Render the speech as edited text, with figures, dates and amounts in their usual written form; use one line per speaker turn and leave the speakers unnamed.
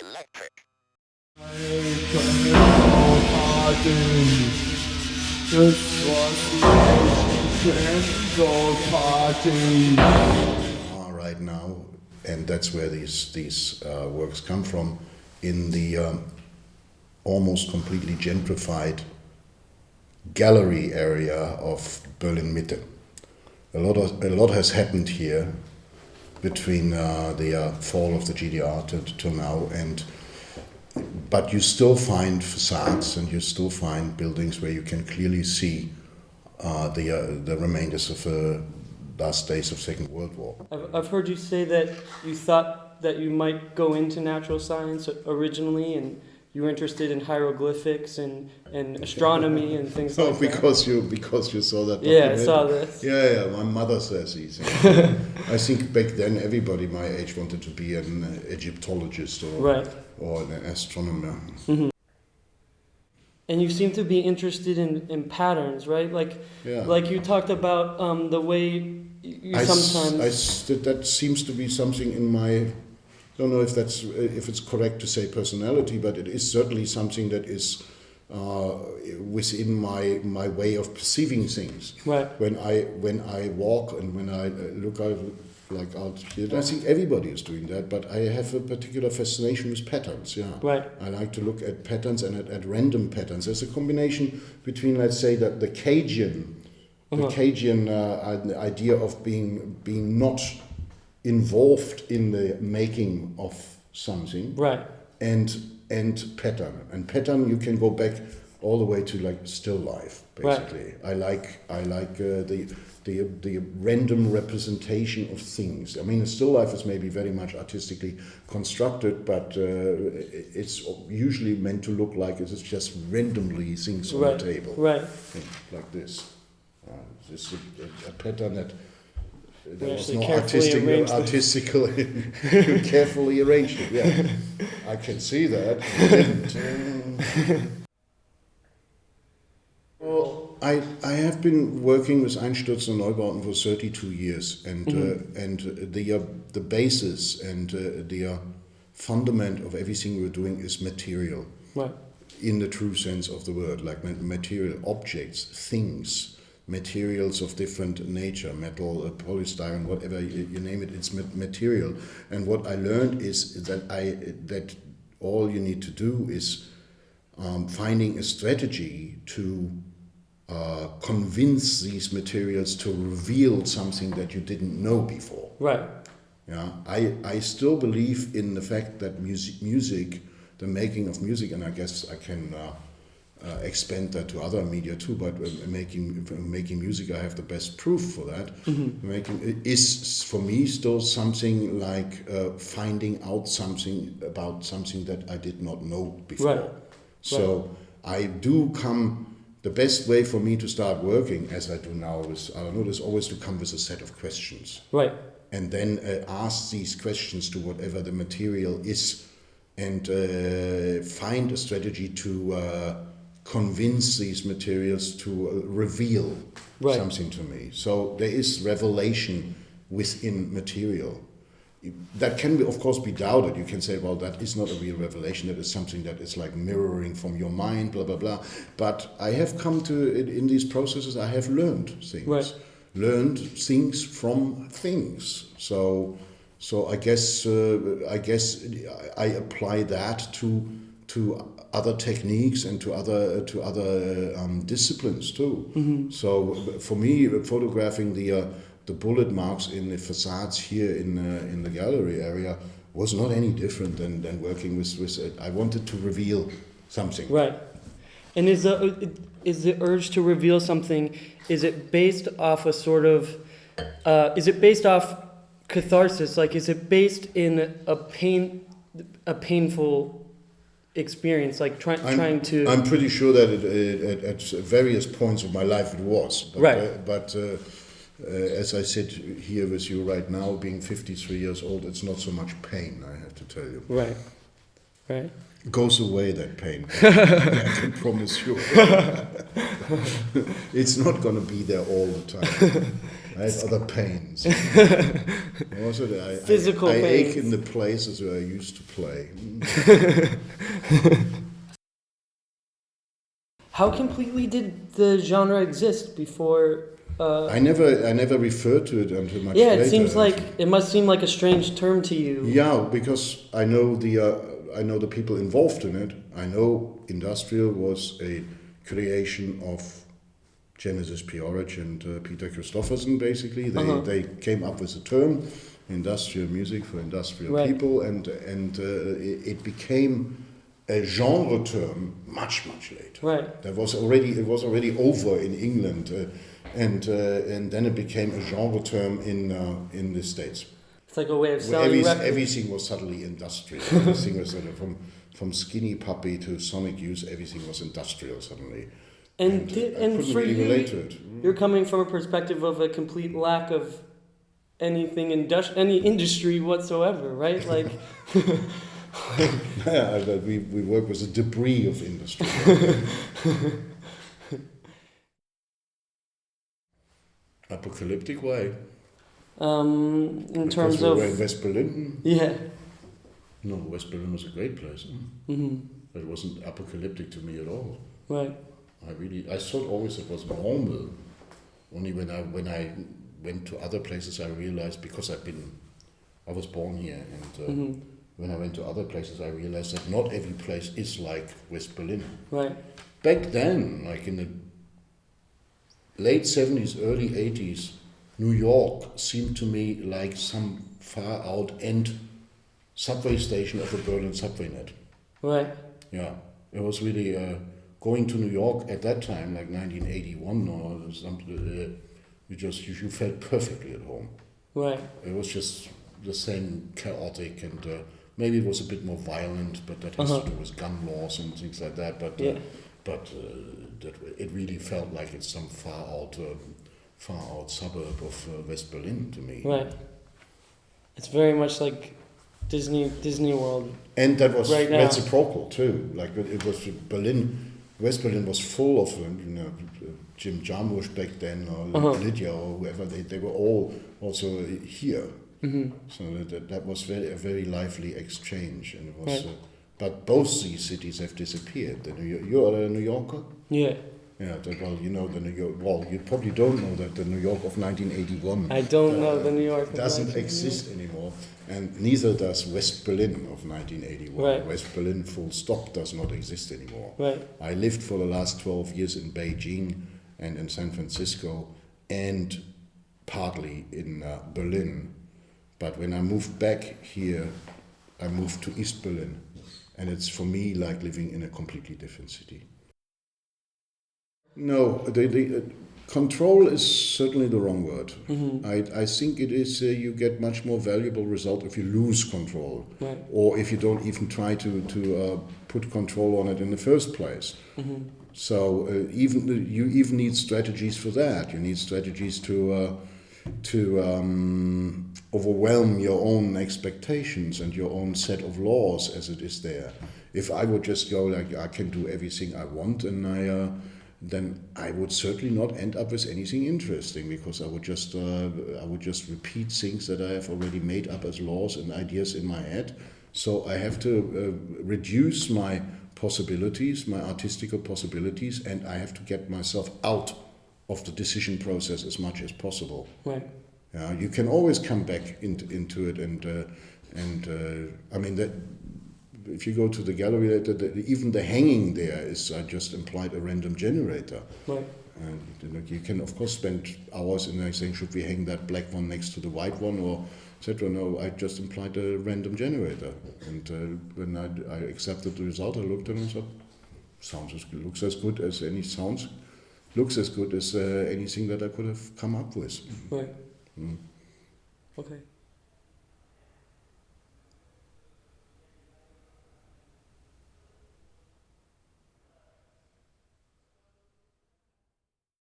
Electric. Right now, and that's where these works come from, in the almost completely gentrified gallery area of Berlin-Mitte. A lot has happened here between the fall of the GDR till now, but you still find facades and you still find buildings where you can clearly see the remainders of last days of Second World War.
I've heard you say that you thought that you might go into natural science originally, and you were interested in hieroglyphics and astronomy and things like that.
Because you saw that
Yeah,
documentary.
I saw this.
Yeah, my mother says these things. I think back then everybody my age wanted to be an Egyptologist or an astronomer.
Mm-hmm. And you seem to be interested in patterns, right? Like you talked about the way you sometimes...
That seems to be something in my... I don't know if it's correct to say personality, but it is certainly something that is within my way of perceiving things.
Right.
When I walk and when I look out here, I think everybody is doing that. But I have a particular fascination with patterns. Yeah.
Right.
I like to look at patterns and at random patterns. There's a combination between, let's say, the Cajun, idea of being not involved in the making of something,
right,
and pattern you can go back all the way to like still life, basically. Right. I like the random representation of things. I mean, a still life is maybe very much artistically constructed, but it's usually meant to look like it's just randomly things on the table,
right,
like this. This is a pattern that. There was no artistically carefully arranged it. Yeah, I can see that. Well, I have been working with EINSCHÜSSE and Neubauten for 32 years, and the basis and the fundament of everything we're doing is material,
right,
in the true sense of the word, like material objects, things. Materials of different nature, metal, polystyrene, whatever you name it, it's material. And what I learned is that all you need to do is finding a strategy to convince these materials to reveal something that you didn't know before.
Right.
Yeah, I still believe in the fact that music, the making of music, and I guess I can expand that to other media too, but making music, I have the best proof for that. Mm-hmm. Making is for me still something like finding out something about something that I did not know before. Right. So I do come. The best way for me to start working, as I do now, is always to come with a set of questions.
Right.
And then ask these questions to whatever the material is, and find a strategy to convince these materials to reveal something to me. So there is revelation within material. That can, of course, be doubted. You can say, well, that is not a real revelation. That is something that is like mirroring from your mind, blah, blah, blah. But I have come to, in these processes, I have learned things. Right. Learned things from things. So I guess I apply that to other techniques and to other disciplines too. Mm-hmm. So for me, photographing the bullet marks in the facades here in the gallery area was not any different than working with. I wanted to reveal something.
Right. And is the urge to reveal something? Is it based off a sort of? Is it based off catharsis? Like, is it based in a painful experience, like trying to...
I'm pretty sure that at various points of my life it was. But as I sit here with you right now, being 53 years old, it's not so much pain, I have to tell you.
Right.
It goes away, that pain. I can promise you. It's not going to be there all the time. I have other pains. Also,
Physical
I
pains.
ache in the places where I used to play.
How completely did the genre exist before?
I never referred to it until much
Yeah,
later.
it seems like it must seem like a strange term to you.
Yeah, because I know the people involved in it. I know industrial was a creation of Genesis P-Orridge and Peter Christopherson. Basically, they came up with the term industrial music for industrial people, and it became a genre term much later.
Right.
It was already over in England, and then it became a genre term in the States.
It's like a way of selling records.
Everything was suddenly industrial. Everything was sort of from Skinny Puppy to Sonic Youth. Everything was industrial suddenly. And I couldn't
for
really
you,
relate to it.
You're coming from a perspective of a complete lack of anything any industry whatsoever, right? Like,
Yeah, we work with the debris of industry. Apocalyptic way.
In terms of...
we were in West Berlin.
Yeah.
No, West Berlin was a great place.
Mm-hmm.
It wasn't apocalyptic to me at all.
Right.
I thought always it was normal. Only when I went to other places, I realized, because I was born here, and when I went to other places, I realized that not every place is like West Berlin.
Right.
Back then, like in the late 70s, early 80s, New York seemed to me like some far out end subway station of the Berlin subway net.
Right.
Yeah, it was really going to New York at that time, like 1981 or something. You felt perfectly at home. Right. It was just the same chaotic, and maybe it was a bit more violent, but that has to do with gun laws and things like that. But that it really felt like it's some far out suburb of West Berlin to me.
Right. It's very much like Disney World.
And that was
right
reciprocal too. Like it was Berlin. West Berlin was full of Jim Jarmusch back then, or Lydia, or whoever. They were all also here. Mm-hmm. So that was a very lively exchange, and it was. Right. But both these cities have disappeared. You are a New Yorker. Yeah. Yeah. You know the New York. Well, you probably don't know that the New York of 1981.
I don't know the New York.
Doesn't exist anymore, and neither does West Berlin of 1981. Right. West Berlin, full stop, does not exist anymore. Right. I lived for the last 12 years in Beijing and in San Francisco, and partly in Berlin. But when I moved back here, I moved to East Berlin, and it's for me like living in a completely different city. No, the control is certainly the wrong word. Mm-hmm. I think it is you get much more valuable result if you lose control, right. Or if you don't even try to put control on it in the first place. Mm-hmm. So you even need strategies for that. You need strategies to overwhelm your own expectations and your own set of laws as it is there. If I would just go like I can do everything I want, and then I would certainly not end up with anything interesting, because I would just repeat things that I have already made up as laws and ideas in my head. So I have to reduce my possibilities, my artistical possibilities, and I have to get myself out of the decision process as much as possible. Right. You can always come back into it, and I mean that. If you go to the gallery, even the hanging there is just implied a random generator. Right. And you can of course spend hours in there saying, should we hang that black one next to the white one, or etc. No, I just implied a random generator. And when I accepted the result, I looked at it and thought, looks as good as anything that I could have come up with. Right. Mm. Okay.